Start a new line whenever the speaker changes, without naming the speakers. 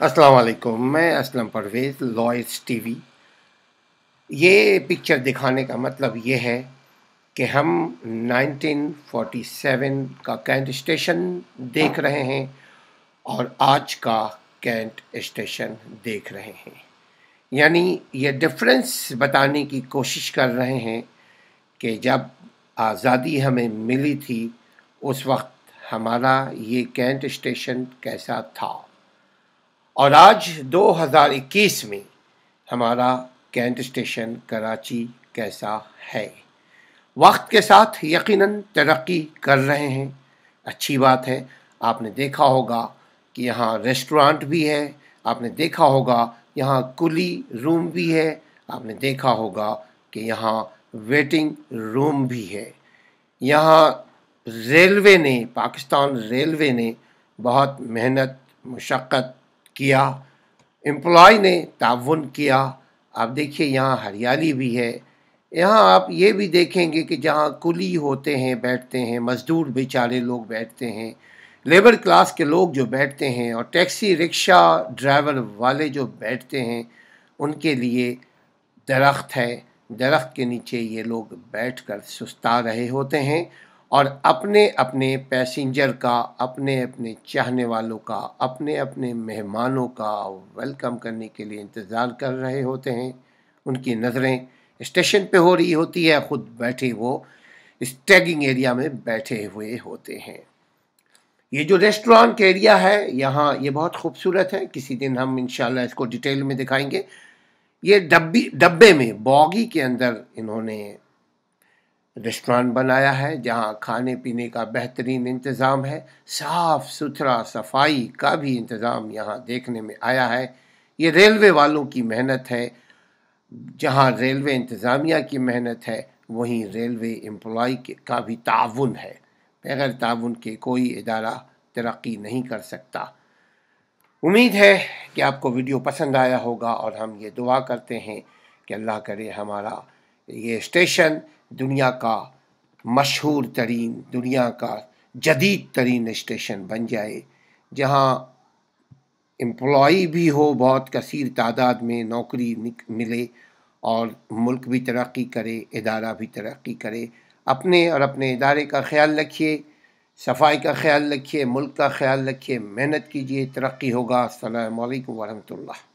अस्सलाम वालेकुम। मैं असलम परवेज़, लॉयड्स टीवी। ये पिक्चर दिखाने का मतलब ये है कि हम 1947 का कैंट स्टेशन देख रहे हैं और आज का कैंट स्टेशन देख रहे हैं। यानी ये डिफरेंस बताने की कोशिश कर रहे हैं कि जब आज़ादी हमें मिली थी उस वक्त हमारा ये कैंट स्टेशन कैसा था और आज 2021 में हमारा कैंट स्टेशन कराची कैसा है। वक्त के साथ यकीनन तरक्की कर रहे हैं, अच्छी बात है। आपने देखा होगा कि यहाँ रेस्टोरेंट भी है, आपने देखा होगा यहाँ कुली रूम भी है, आपने देखा होगा कि यहाँ वेटिंग रूम भी है। यहाँ रेलवे ने, पाकिस्तान रेलवे ने बहुत मेहनत मुशक्क़त किया, एम्प्लॉय ने ताउन किया। आप देखिए यहाँ हरियाली भी है। यहाँ आप ये भी देखेंगे कि जहाँ कुली होते हैं, बैठते हैं, मज़दूर बेचारे लोग बैठते हैं, लेबर क्लास के लोग जो बैठते हैं और टैक्सी रिक्शा ड्राइवर वाले जो बैठते हैं, उनके लिए दरख्त है। दरख्त के नीचे ये लोग बैठकर सुस्ता रहे होते हैं और अपने अपने पैसेंजर का, अपने अपने चाहने वालों का, अपने अपने मेहमानों का वेलकम करने के लिए इंतज़ार कर रहे होते हैं। उनकी नज़रें स्टेशन पे हो रही होती है, ख़ुद बैठे वो स्टैगिंग एरिया में बैठे हुए होते हैं। ये जो रेस्टोरेंट एरिया है यहाँ, ये बहुत खूबसूरत है। किसी दिन हम इंशाल्लाह इसको डिटेल में दिखाएंगे। ये डब्बे में बॉगी के अंदर इन्होंने रेस्टोरेंट बनाया है जहाँ खाने पीने का बेहतरीन इंतज़ाम है, साफ़ सुथरा सफाई का भी इंतज़ाम यहाँ देखने में आया है। ये रेलवे वालों की मेहनत है। जहाँ रेलवे इंतज़ामिया की मेहनत है, वहीं रेलवे एम्प्लॉय का भी ताउन है। बगैर ताउन के कोई इदारा तरक्की नहीं कर सकता। उम्मीद है कि आपको वीडियो पसंद आया होगा और हम ये दुआ करते हैं कि अल्लाह करे हमारा ये स्टेशन दुनिया का मशहूर तरीन, दुनिया का जदीद तरीन स्टेशन बन जाए, जहाँ एम्प्लॉई भी हो, बहुत कसीर तादाद में नौकरी मिले और मुल्क भी तरक्की करे, इदारा भी तरक्की करे। अपने और अपने इदारे का ख्याल रखिए, सफाई का ख्याल रखिए, मुल्क का ख्याल रखिए, मेहनत कीजिए, तरक्की होगा। अस्सलामु अलैकुम वरहमतुल्लाह।